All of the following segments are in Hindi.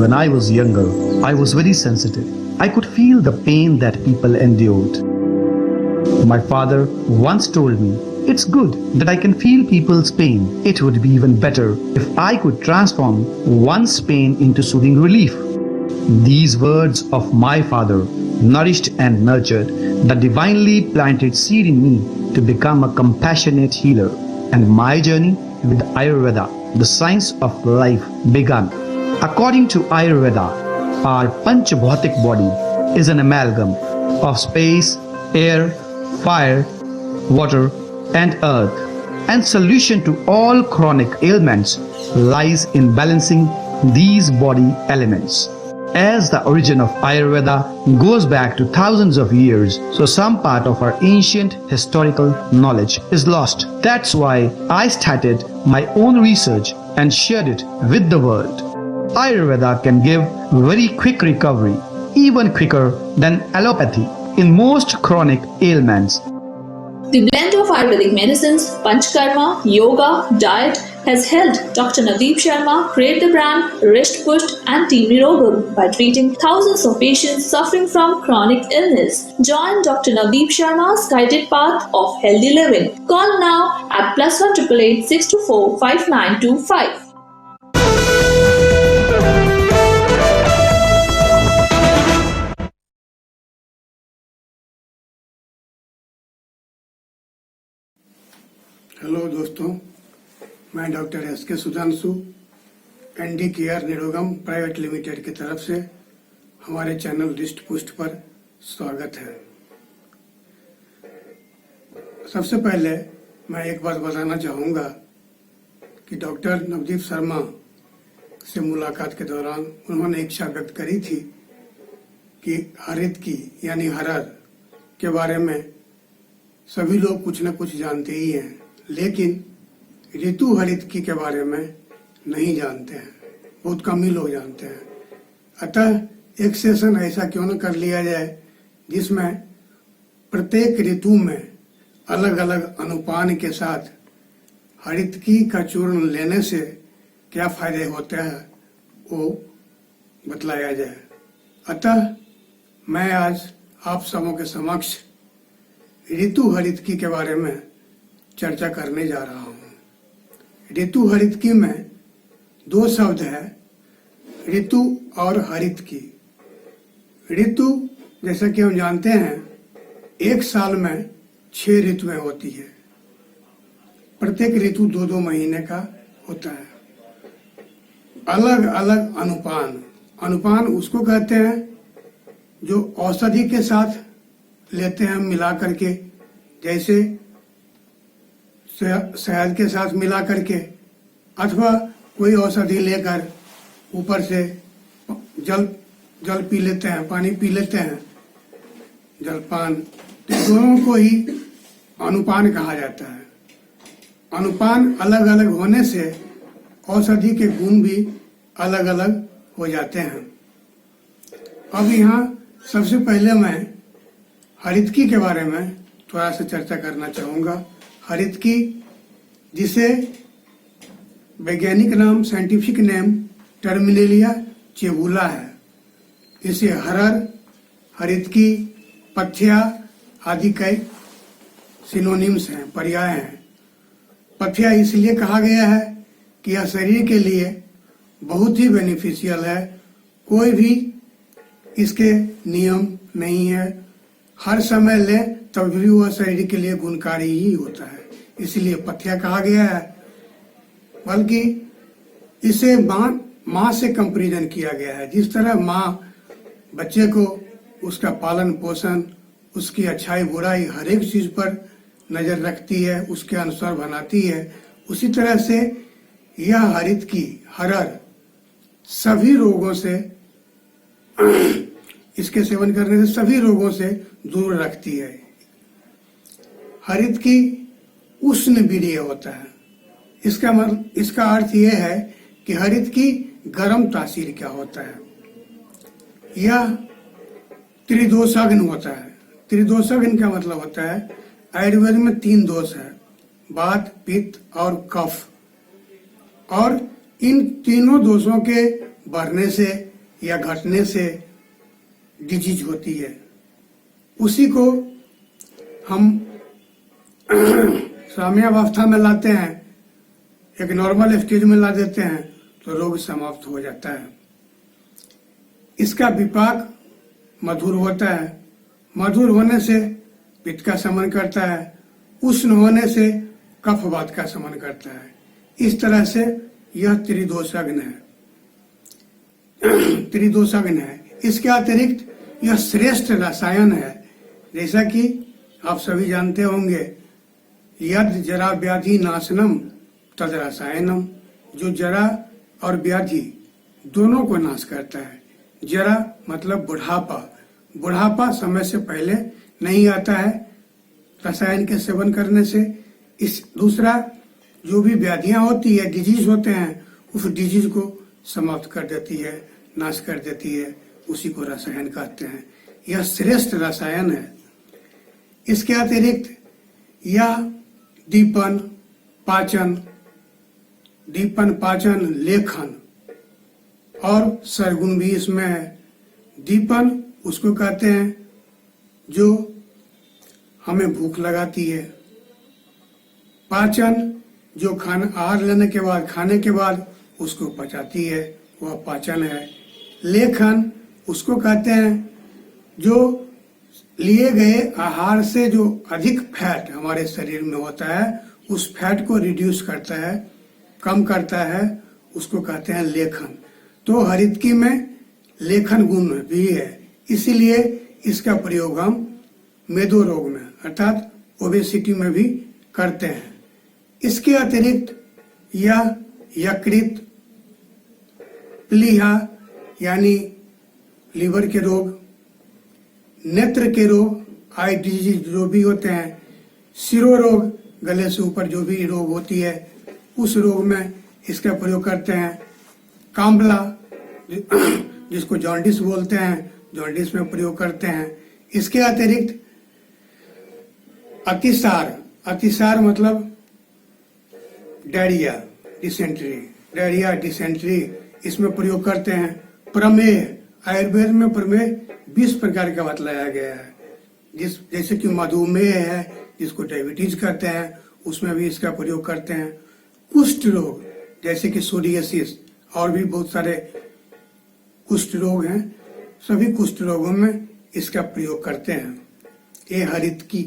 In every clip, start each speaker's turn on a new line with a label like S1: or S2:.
S1: When I was younger, I was very sensitive. I could feel the pain that people endured. My father once told me, "It's good that I can feel people's pain. It would be even better if I could transform one's pain into soothing relief." These words of my father nourished and nurtured the divinely planted seed in me to become a compassionate healer, and my journey with Ayurveda, the science of life, began. According to Ayurveda, our Panchabhautik body is an amalgam of space, air, fire, water, and earth, and solution to all chronic ailments lies in balancing these body elements. As the origin of Ayurveda goes back to thousands of years, so some part of our ancient historical knowledge is lost. That's why I started my own research and shared it with the world. Ayurveda can give very quick recovery, even quicker than allopathy, in most chronic ailments.
S2: The blend of Ayurvedic medicines, Panchkarma, yoga, diet has helped Dr. Nadeep Sharma create the brand Risht Pusht and Team Nirogam by treating thousands of patients suffering from chronic illness. Join Dr. Nadeep Sharma's guided path of healthy living. Call now at +1 888 624 5925.
S3: Hello दोस्तों, मैं doctor S K. Sudhanshu ND care Nirogam private limited की तरफ से हमारे चैनल रिष्ट पुष्ट पर स्वागत है। सबसे पहले मैं एक बात बताना चाहूँगा कि डॉक्टर नवदीप शर्मा से मुलाकात के दौरान उन्होंने इच्छा व्यक्त करी थी कि हरित की यानी हरर के बारे में सभी लोग कुछ न कुछ जानते ही हैं, लेकिन ऋतु हरितकी के बारे में नहीं जानते हैं, बहुत कम ही लोग जानते हैं। अतः एक सेशन ऐसा क्यों न कर लिया जाए जिसमें प्रत्येक ऋतु में अलग अलग अनुपान के साथ हरितकी का चूर्ण लेने से क्या फायदे होते हैं वो बतलाया जाए। अतः मैं आज आप सबों के समक्ष ऋतु हरितकी के बारे में चर्चा करने जा रहा हूँ। ऋतु हरितकी में दो शब्द है, ऋतु और हरितकी। ऋतु जैसा कि हम जानते हैं एक साल में 6 ऋतुएं होती है। प्रत्येक ऋतु 2-2 महीने का होता है। अलग अलग अनुपान उसको कहते हैं जो औषधि के साथ लेते हैं मिला करके, जैसे शहद के साथ मिला करके, अथवा कोई औषधि लेकर ऊपर से जल पी लेते हैं, पानी पी लेते हैं, जलपान। तो दोनों को ही अनुपान कहा जाता है। अनुपान अलग अलग होने से औषधि के गुण भी अलग अलग हो जाते हैं। अब यहाँ सबसे पहले मैं हरितकी के बारे में थोड़ा सा चर्चा करना चाहूँगा। हरितकी, जिसे वैज्ञानिक नाम साइंटिफिक नेम टर्मिनेलिया चेबुला है, इसे हरर, हरितकी, पथ्या आदि कई सिनोनिम्स हैं, पर्याय हैं। पथ्या इसलिए कहा गया है कि यह शरीर के लिए बहुत ही बेनिफिशियल है, कोई भी इसके नियम नहीं है, हर समय ले तब भी वह शरीर के लिए गुणकारी ही होता है, इसलिए पथ्या कहा गया है। बल्कि इसे माँ से कंपेरिजन किया गया है। जिस तरह माँ बच्चे को उसका पालन पोषण, उसकी अच्छाई बुराई हर एक चीज पर नजर रखती है, उसके अनुसार बनाती है, उसी तरह से यह हरितकी, हरर, सभी रोगों से इसके सेवन करने से सभी रोगों से दूर रखती है। हरितकी उष्ण वीर्य होता है। इसका अर्थ यह है कि हरितकी गर्म तासीर क्या होता है। यह त्रिदोषाग्न होता है। त्रिदोषाग्न का मतलब होता है, आयुर्वेद में 3 दोष है, वात, पित्त और कफ, और इन तीनों दोषों के बढ़ने से या घटने से डिजीज होती है, उसी को हम साम्यावस्था में लाते हैं, एक नॉर्मल स्टेज में ला देते हैं, तो रोग समाप्त हो जाता है। इसका विपाक मधुर होता है, मधुर होने से पित्त का शमन करता है, उष्ण होने से कफवात का शमन करता है। इस तरह से यह त्रिदोषाग्न है। त्रिदोषाग्न है। इसके अतिरिक्त यह श्रेष्ठ रसायन है। जैसा कि आप सभी जानते होंगे, यद जरा व्याधि नाशनम तद रसायनम, जो जरा और व्याधि दोनों को नाश करता है। जरा मतलब बुढ़ापा, बुढ़ापा समय से पहले नहीं आता है रसायन के सेवन करने से। इस दूसरा, जो भी व्याधियां होती है, डिजीज होते हैं, उस डिजीज को समाप्त कर देती है, नाश कर देती है, उसी को रसायन कहते हैं। यह श्रेष्ठ रसायन है। इसके अतिरिक्त यह दीपन, पाचन, लेखन और सरगुण भी इसमें है। दीपन उसको कहते हैं जो हमें भूख लगाती है। पाचन जो आहार लेने के बाद, खाने के बाद उसको पचाती है, वह पाचन है। लेखन उसको कहते हैं जो लिए गए आहार से जो अधिक फैट हमारे शरीर में होता है, उस फैट को रिड्यूस करता है, कम करता है, उसको कहते हैं लेखन। तो हरितकी में लेखन गुण भी है, इसीलिए इसका प्रयोग हम मेदो रोग में अर्थात ओबेसिटी में भी करते हैं। इसके अतिरिक्त यह यकृत, प्लीहा यानी लीवर के रोग, नेत्र के रोग, आई डिजीज जो भी होते हैं, सिरो रोग, गले से ऊपर जो भी रोग होती है, उस रोग में इसका प्रयोग करते हैं। कांबला जिसको जॉन्डिस बोलते हैं, जॉन्डिस में प्रयोग करते हैं। इसके अतिरिक्त अतिसार, अतिसार मतलब डायरिया, डिसेंट्री, इसमें प्रयोग करते हैं। प्रमेह, आयुर्वेद में प्रमेह 20 प्रकार का बतलाया गया है। जैसे कि मधुमेह है, जिसको डायबिटीज कहते हैं, उसमें भी इसका प्रयोग करते हैं। कुष्ठ रोग जैसे कि सोरियासिस और भी बहुत सारे कुष्ठ रोग हैं, सभी कुष्ठ रोगों में इसका प्रयोग करते हैं। ये हरितकी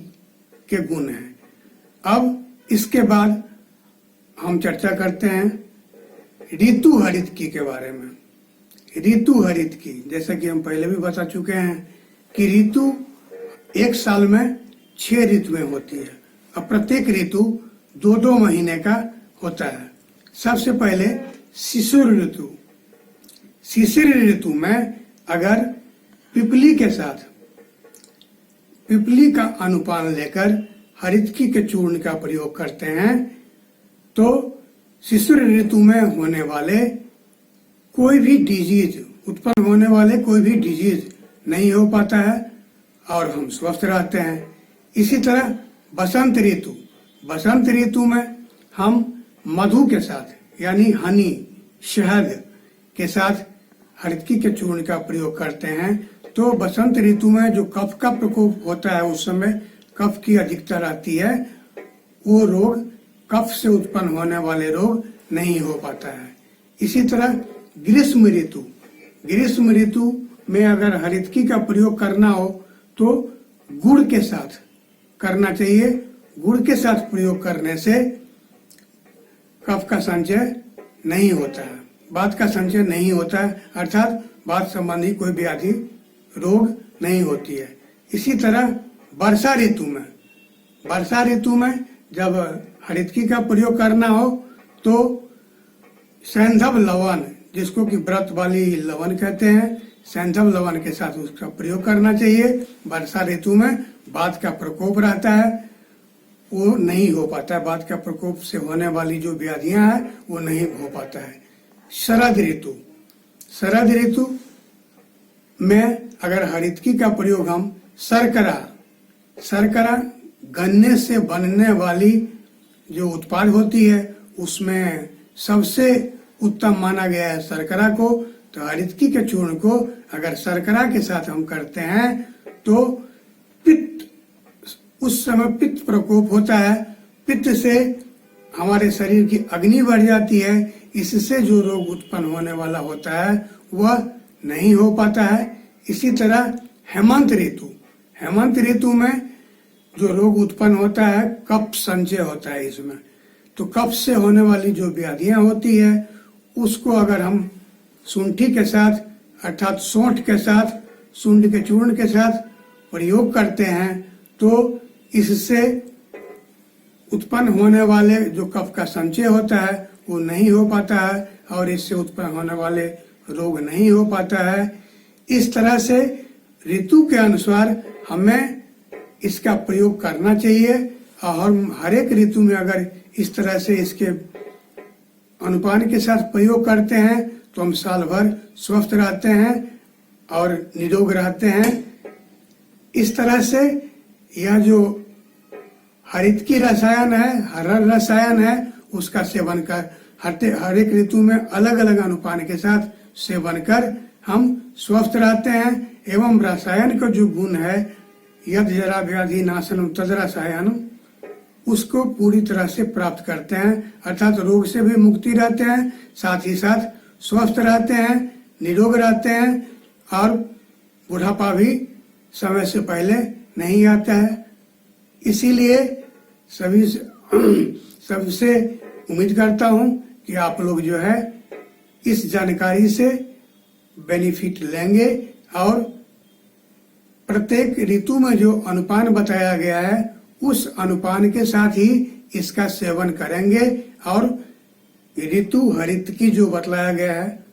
S3: के गुण हैं। अब इसके बाद हम चर्चा करते हैं ऋतु हरितकी के बारे में। ऋतु हरितकी, जैसा कि हम पहले भी बता चुके हैं कि ऋतु एक साल में 6 ऋतुएं होती है। अब प्रत्येक ऋतु 2-2 महीने का होता है। सबसे पहले शिशिर ऋतु। शिशिर ऋतु में अगर पिपली के साथ पिपली का अनुपान लेकर हरितकी के चूर्ण का प्रयोग करते हैं तो शिशिर ऋतु में होने वाले कोई भी डिजीज, उत्पन्न होने वाले कोई भी डिजीज नहीं हो पाता है और हम स्वस्थ रहते हैं। इसी तरह बसंत ऋतु, बसंत ऋतु में हम मधु के साथ यानी हनी, शहद के साथ हरितकी के चूर्ण का प्रयोग करते हैं। तो बसंत ऋतु में जो कफ का प्रकोप होता है, उस समय कफ की अधिकता रहती है, वो रोग, कफ से उत्पन्न होने वाले रोग नहीं हो पाता है। इसी तरह ग्रीष्म ऋतु, ग्रीष्म ऋतु में अगर हरितकी का प्रयोग करना हो तो गुड़ के साथ करना चाहिए। गुड़ के साथ प्रयोग करने से कफ का संचय नहीं होता है, वात का संचय नहीं होता है, अर्थात वात संबंधी कोई व्याधि, रोग नहीं होती है। इसी तरह वर्षा ऋतु में, वर्षा ऋतु में जब हरितकी का प्रयोग करना हो तो सैंधव लवण, जिसको कि व्रत वाली लवण कहते हैं, सैंधव लवण के साथ उसका प्रयोग करना चाहिए। वर्षा ऋतु में वात का प्रकोप रहता है, वो नहीं हो पाता है, वात का प्रकोप से होने वाली जो व्याधियां हैं वो नहीं हो पाता है। शरद ऋतु, शरद ऋतु में अगर हरितकी का प्रयोग हम शर्करा गन्ने से बनने वाली जो उत्पाद होती है उसमें सबसे उत्तम माना गया है शर्करा को, तो हरितकी के चूर्ण को अगर शर्करा के साथ हम करते हैं तो पित्त, उस समय पित्त प्रकोप होता है, पित्त से हमारे शरीर की अग्नि बढ़ जाती है, इससे जो रोग उत्पन्न होने वाला होता है वह नहीं हो पाता है। इसी तरह हेमंत ऋतु में जो रोग उत्पन्न होता है, कफ संचय होता है इसमें, तो कफ से होने वाली जो व्याधियां होती है उसको अगर हम शुंठी के साथ अर्थात सौंठ के साथ, शुंठ के चूर्ण के साथ प्रयोग करते हैं तो इससे उत्पन्न होने वाले जो कफ का संचय होता है वो नहीं हो पाता है और इससे उत्पन्न होने वाले रोग नहीं हो पाता है। इस तरह से ऋतु के अनुसार हमें इसका प्रयोग करना चाहिए और हर एक ऋतु में अगर इस तरह से इसके अनुपान के साथ प्रयोग करते हैं तो हम साल भर स्वस्थ रहते हैं और निरोग रहते हैं। इस तरह से यह जो हरितकी रसायन है, हरा रसायन है, उसका सेवन कर हर एक ऋतु में अलग अलग अनुपान के साथ सेवन कर हम स्वस्थ रहते हैं एवं रसायन का जो गुण है यद जरा व्याधि नाशनम तद रसायनम, उसको पूरी तरह से प्राप्त करते हैं, अर्थात रोग से भी मुक्ति रहते हैं, साथ ही साथ स्वस्थ रहते हैं, निरोग रहते हैं और बुढ़ापा भी समय से पहले नहीं आता है। इसीलिए सबसे उम्मीद करता हूं कि आप लोग जो है इस जानकारी से बेनिफिट लेंगे और प्रत्येक ऋतु में जो अनुपान बताया गया है उस अनुपान के साथ ही इसका सेवन करेंगे और ऋतु हरितकी जो बतलाया गया है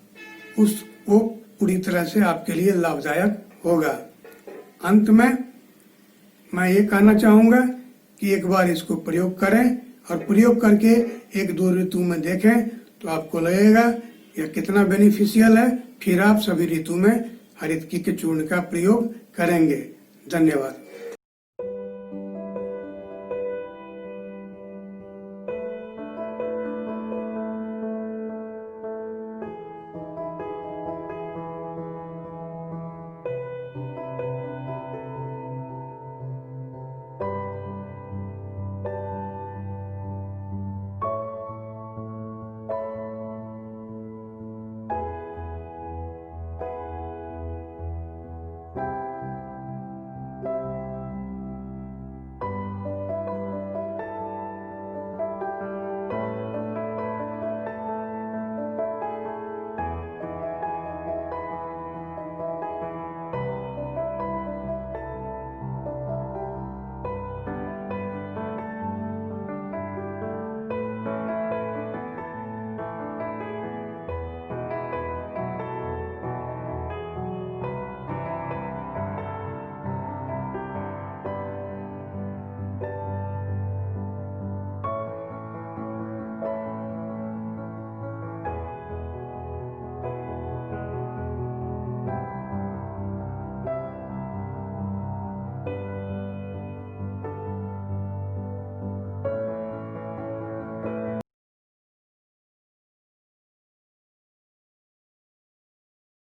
S3: उसको पूरी तरह से आपके लिए लाभदायक होगा। अंत में मैं ये कहना चाहूंगा कि एक बार इसको प्रयोग करें और प्रयोग करके एक दो ऋतु में देखें तो आपको लगेगा यह कितना बेनिफिशियल है, फिर आप सभी ऋतु में हरितकी के चूर्ण का प्रयोग करेंगे। धन्यवाद।